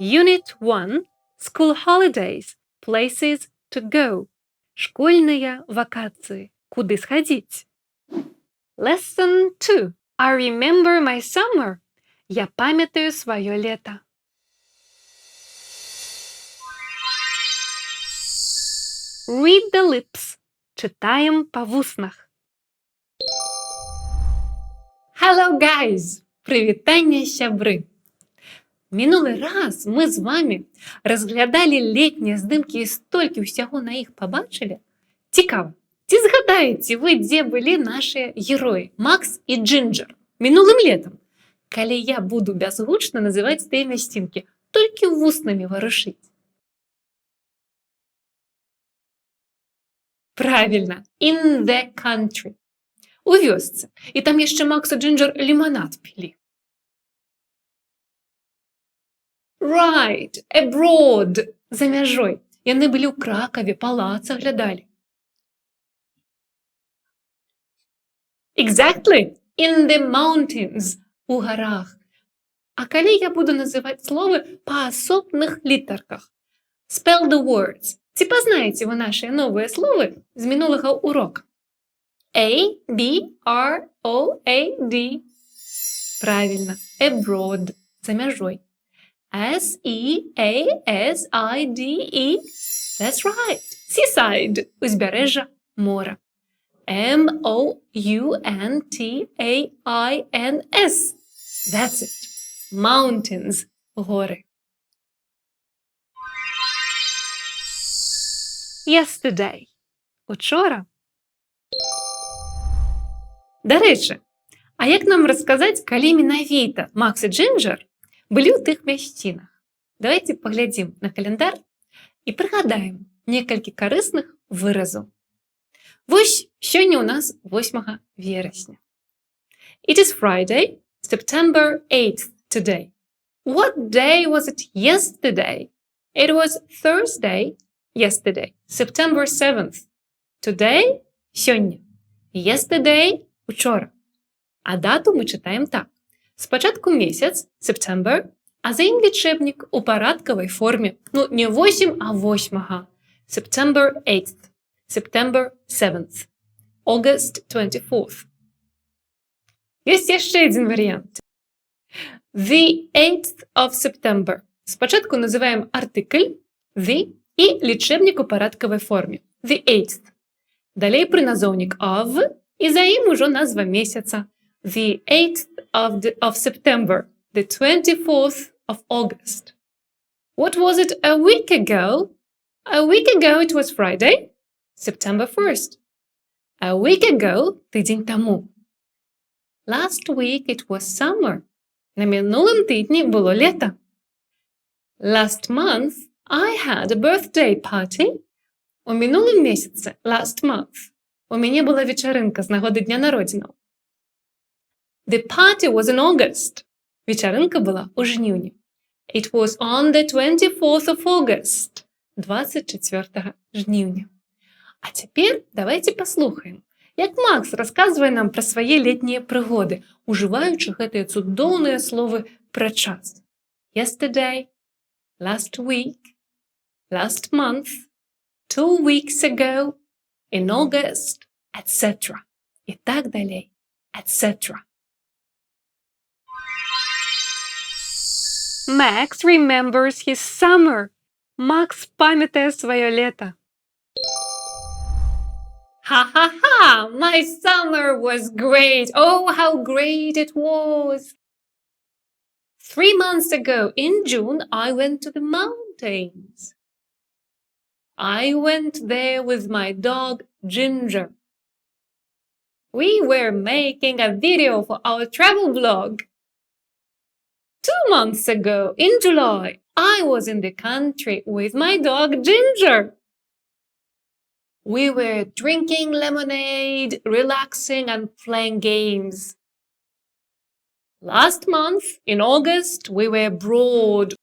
Unit 1. School holidays. Places to go. Школьные вакации. Куды сходить? Lesson 2. I remember my summer. Я памятаю свое лето. Read the lips. Читаем по вуснах. Hello, guys! Привітання, сябри! Минулий раз ми з вами розглядали літні здимки і стільки всього на їх побачили. Цікаво, чи згадаєте ви, де були наші герої Макс і Джинджер минулим літом, коли я буду безгучно називати ті місцинки, тільки вуснами ворушить? Правильно, in the country. У вёсцы. І там ще Макс і Джинджер лимонад пили. Right, abroad, за мяжой. Яны былі ў Кракаве, палац аглядалі. Exactly, in the mountains, у гарах. А калі я буду называць словы па асобных літарках? Spell the words. Ці пазнаеце вы нашыя новыя словы з мінулага урока? A, B, R, O, A, D. Правильно, abroad, за мяжой. S-E-A-S-I-D-E. That's right. Seaside. Узбережжя мора. M-O-U-N-T-A-I-N-S. That's it. Mountains. Гори. Yesterday. Учора. До речі, а як нам розказати, коли менавіта Макс і Джинджер былі ў тых мясцінах? Давайте паглядзім на календар і прыгадаем некалькі карысных выразаў. Вось сёння ў нас 8 верасня. It is Friday, September 8th today. What day was it yesterday? It was Thursday, yesterday, September 7th. Today – сёння. Yesterday – учора. А дату ми читаємо так. Спочатку місяць, September, а за ім лічебник у парадковій формі. Ну, не 8, а 8. September 8th, September 7th, August 24th. Є ще один варіант. The 8th of September. Спочатку називаємо артикль the і лічебник у парадковій формі. The 8th. Далей приназовник of і за ім уже назва місяця. The 8th of September, the 24th of August. What was it a week ago? A week ago it was Friday, September 1st. A week ago – тиждень тому. Last week it was summer. На минулому тижні було літо. Last month I had a birthday party. У минулому місяці, last month, у мене була вечеринка з нагоди дня народження. The party was in August. Вечеринка була у жнивні. It was on the 24th of August. 24 жнивня. А тепер давайте послухаємо, як Макс розказує нам про свої літні пригоди, уживаючи гэтыя цудоўныя словы про час. Yesterday, last week, last month, 2 weeks ago, in August, etc. І так далі, etc. Max remembers his summer. Макс пам'ятає своє літо. Ha! My summer was great. Oh, how great it was. 3 months ago, in June, I went to the mountains. I went there with my dog, Ginger. We were making a video for our travel blog. 2 months ago, in July, I was in the country with my dog, Ginger. We were drinking lemonade, relaxing, and playing games. Last month, in August, we were abroad.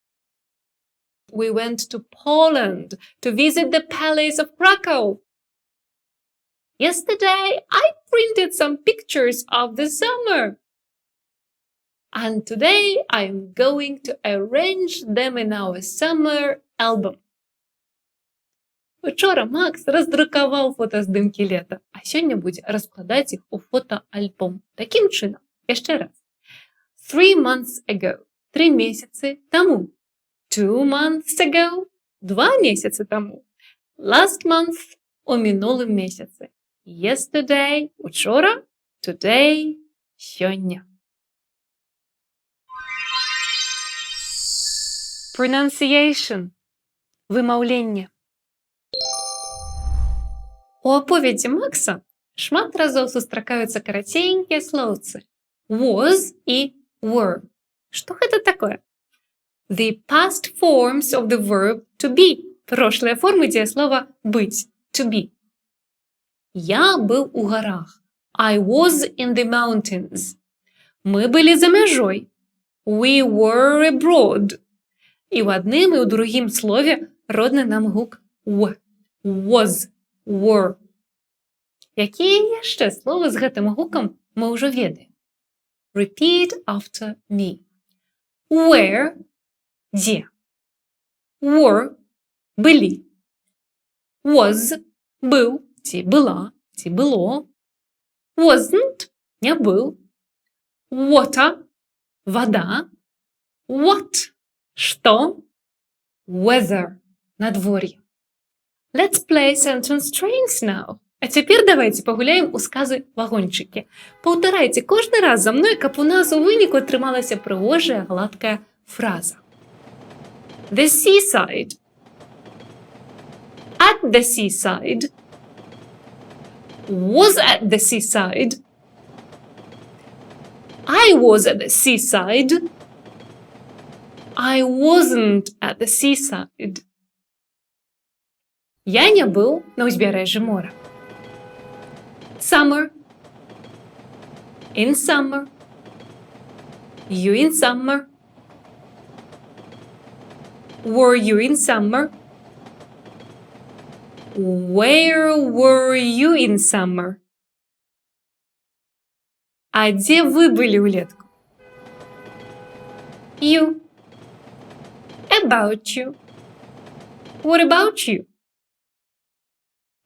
We went to Poland to visit the Palace of Krakow. Yesterday, I printed some pictures of the summer. And today I'm going to arrange them in our summer album. Учора Макс раздрукаваў фотаздымкі лета, а сёння будзе раскладаць іх у фотаальбом. Такім чынам, яшчэ раз. 3 months ago. 3 месяцы таму. 2 months ago. 2 месяцы таму. Last month. У мінулым месяцы. Yesterday. Учора. Today. Сёння. Pronunciation. Вымаўленне. У аповедзі Макса шмат разоў сустракаюцца караценькія слоўцы was і were. Што гэта такое? The past forms of the verb to be. Прошлыя формы дзеяслова быць. To be. Я быў у гарах. I was in the mountains. Мы былі за мяжой. We were abroad. І ў адным і ў другім слове родны нам гук w. Was. Were. Якія яшчэ словы з гэтым гукам мы ўжо ведаем? Repeat after me. Where. Дзе. Were. Былі. Was. Быў. Ці была. Ці было. Wasn't. Не быў. Water. Вода. What. Што. Weather. Надвор'е. Let's play sentence trains now. А цяпер давайте пагуляем у сказы-вагончыкі. Паўтарайце кожны раз за мной, каб у нас у выніку атрымалася прыгожая гладкая фраза. The seaside. At the seaside. Was at the seaside. I was at the seaside. I wasn't at the seaside. Я не быў на ўзбярэжжы мора. Summer. In summer. You in summer. Were you in summer? Where were you in summer? А дзе вы былі ўлетку? You. About you. What about you?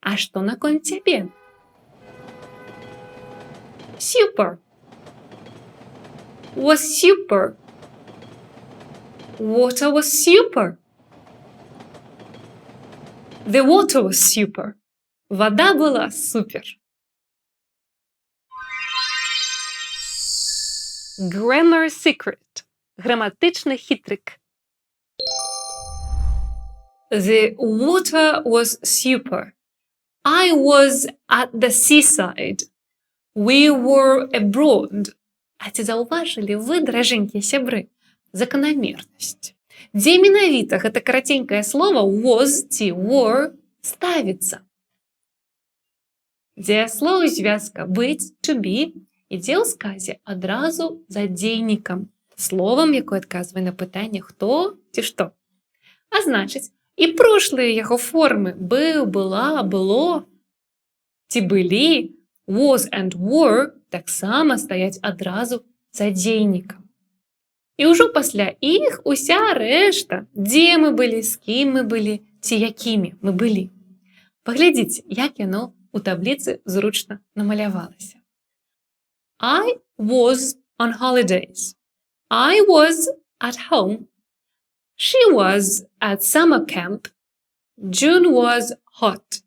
А што наконт цябе? Super. Was super. Water was super. The water was super. Вода была супер. Grammar secret. Граматичний хитрик. The water was super. I was at the seaside. We were abroad. А ці заўважылі вы, даражэнькія сябры, заканамернасць? Дзе менавіта гэта караценькае слова was ці were ставіцца? Дзеяслоў звязка быць, to be, ідзе ў сказе адразу за дзейнікам, словам, якое адказвае на пытанне хто ці што. А значыць, і прошлыя яго формы быў, была, было ці былі, was and were таксама стаяць адразу за дзейнікам. І ўжо пасля іх уся рэшта, дзе мы былі, з кім мы былі, ці якімі мы былі. Паглядзіце, як яно у табліцы зручна намалявалася. I was on holidays. I was at home. She was at summer camp. June was hot.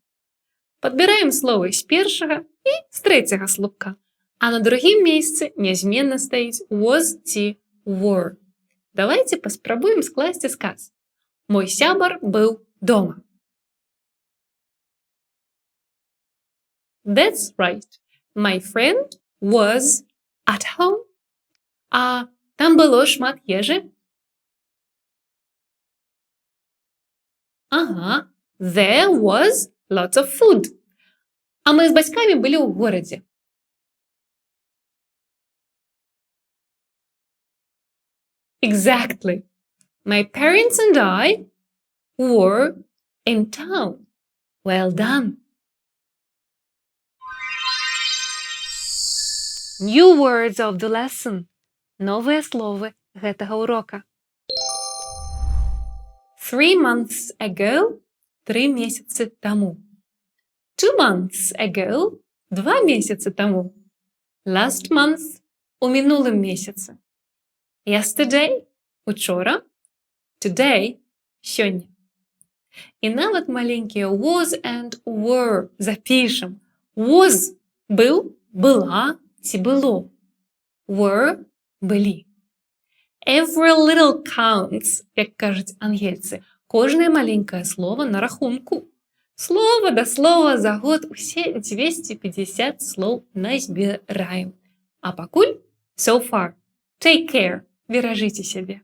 Падбіраем словы з першага і з трэцяга слупка, а на другім месцы нязменна стаіць was ці were. Давайте паспрабуем скласці сказ. Мой сябар быў дома. That's right. My friend was at home. А там было шмат ежы? Ага. There was lots of food. А мы з бацькамі былі ў горадзе. Exactly. My parents and I were in town. Well done. New words of the lesson. Новыя словы гэтага ўрока. 3 months ago – 3 месяцы таму. 2 months ago – 2 месяцы таму. Last month – у мінулым месяцы. Yesterday – учора. Today – сёння. І нават маленькія was and were запішам. Was – быў, была ці было. Were – былі. Every little counts, як кажуць ангельцы. Кожнае маленькае слово на рахунку. Слово да слова за год усе 250 слоў назбіраем. А пакуль, so far. Take care. Беражыце сябе.